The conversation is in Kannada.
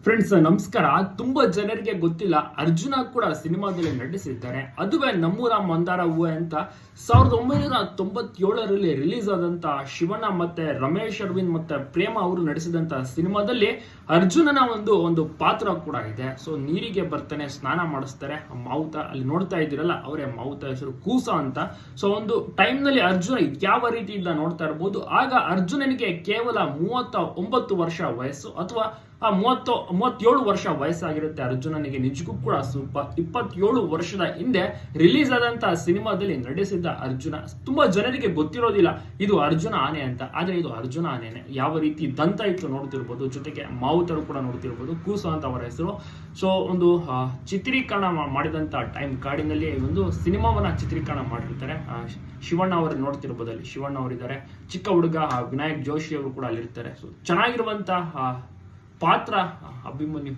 ಫ್ರೆಂಡ್ಸ್ ನಮಸ್ಕಾರ. ತುಂಬಾ ಜನರಿಗೆ ಗೊತ್ತಿಲ್ಲ, ಅರ್ಜುನ ಕೂಡ ಸಿನಿಮಾದಲ್ಲಿ ನಟಿಸಿದ್ದಾರೆ. ಅದುವೇ ನಮ್ಮೂರ ಮಂದಾರ ಹೂವೆ ಅಂತ 1997ರಲ್ಲಿ ರಿಲೀಸ್ ಆದಂತ ಶಿವಣ್ಣ ಮತ್ತೆ ರಮೇಶ್ ಅರವಿಂದ್ ಮತ್ತೆ ಪ್ರೇಮ ಅವರು ನಡೆಸಿದಂತ ಸಿನಿಮಾದಲ್ಲಿ ಅರ್ಜುನನ ಒಂದು ಪಾತ್ರ ಕೂಡ ಇದೆ. ಸೊ ನೀರಿಗೆ ಬರ್ತಾನೆ, ಸ್ನಾನ ಮಾಡಿಸ್ತಾರೆ. ಮಾವುತ ಅಲ್ಲಿ ನೋಡ್ತಾ ಇದ್ದೀರಲ್ಲ, ಅವರೇ ಮಾವುತ, ಹೆಸರು ಕೂಸ ಅಂತ. ಸೊ ಒಂದು ಟೈಮ್ ನಲ್ಲಿ ಅರ್ಜುನ ಯಾವ ರೀತಿಯಿಂದ ನೋಡ್ತಾ ಇರಬಹುದು. ಆಗ ಅರ್ಜುನನಿಗೆ ಕೇವಲ 39 ವರ್ಷ ವಯಸ್ಸು ಅಥವಾ 37 ವರ್ಷ ವಯಸ್ಸಾಗಿರುತ್ತೆ ಅರ್ಜುನನಿಗೆ. ನಿಜಕ್ಕೂ ಕೂಡ 27 ವರ್ಷದ ಹಿಂದೆ ರಿಲೀಸ್ ಆದಂತಹ ಸಿನಿಮಾದಲ್ಲಿ ನಡೆಸಿದ್ದ ಅರ್ಜುನ. ತುಂಬಾ ಜನರಿಗೆ ಗೊತ್ತಿರೋದಿಲ್ಲ ಇದು ಅರ್ಜುನ ಆನೆ ಅಂತ. ಆದ್ರೆ ಇದು ಅರ್ಜುನ ಆನೆನೆ. ಯಾವ ರೀತಿ ದಂತ ಇತ್ತು ನೋಡ್ತಿರ್ಬೋದು, ಜೊತೆಗೆ ಮಾವುತರು ಕೂಡ ನೋಡ್ತಿರ್ಬೋದು. ಕೂಸು ಅಂತ ಅವರ ಹೆಸರು. ಸೊ ಒಂದು ಚಿತ್ರೀಕರಣ ಮಾಡಿದಂತ ಟೈಮ್ ಕಾಡಿನಲ್ಲಿ ಒಂದು ಸಿನಿಮಾವನ್ನ ಚಿತ್ರೀಕರಣ ಮಾಡಿರ್ತಾರೆ. ಶಿವಣ್ಣ ಅವರು ನೋಡ್ತಿರ್ಬೋದು, ಅಲ್ಲಿ ಶಿವಣ್ಣ ಅವರಿದ್ದಾರೆ. ಚಿಕ್ಕ ಹುಡುಗ ವಿನಾಯಕ್ ಜೋಶಿ ಅವರು ಕೂಡ ಅಲ್ಲಿರ್ತಾರೆ. ಸೊ ಚೆನ್ನಾಗಿರುವಂತಹ ಪಾತ್ರ ಅಭಿಮನ್ಯು.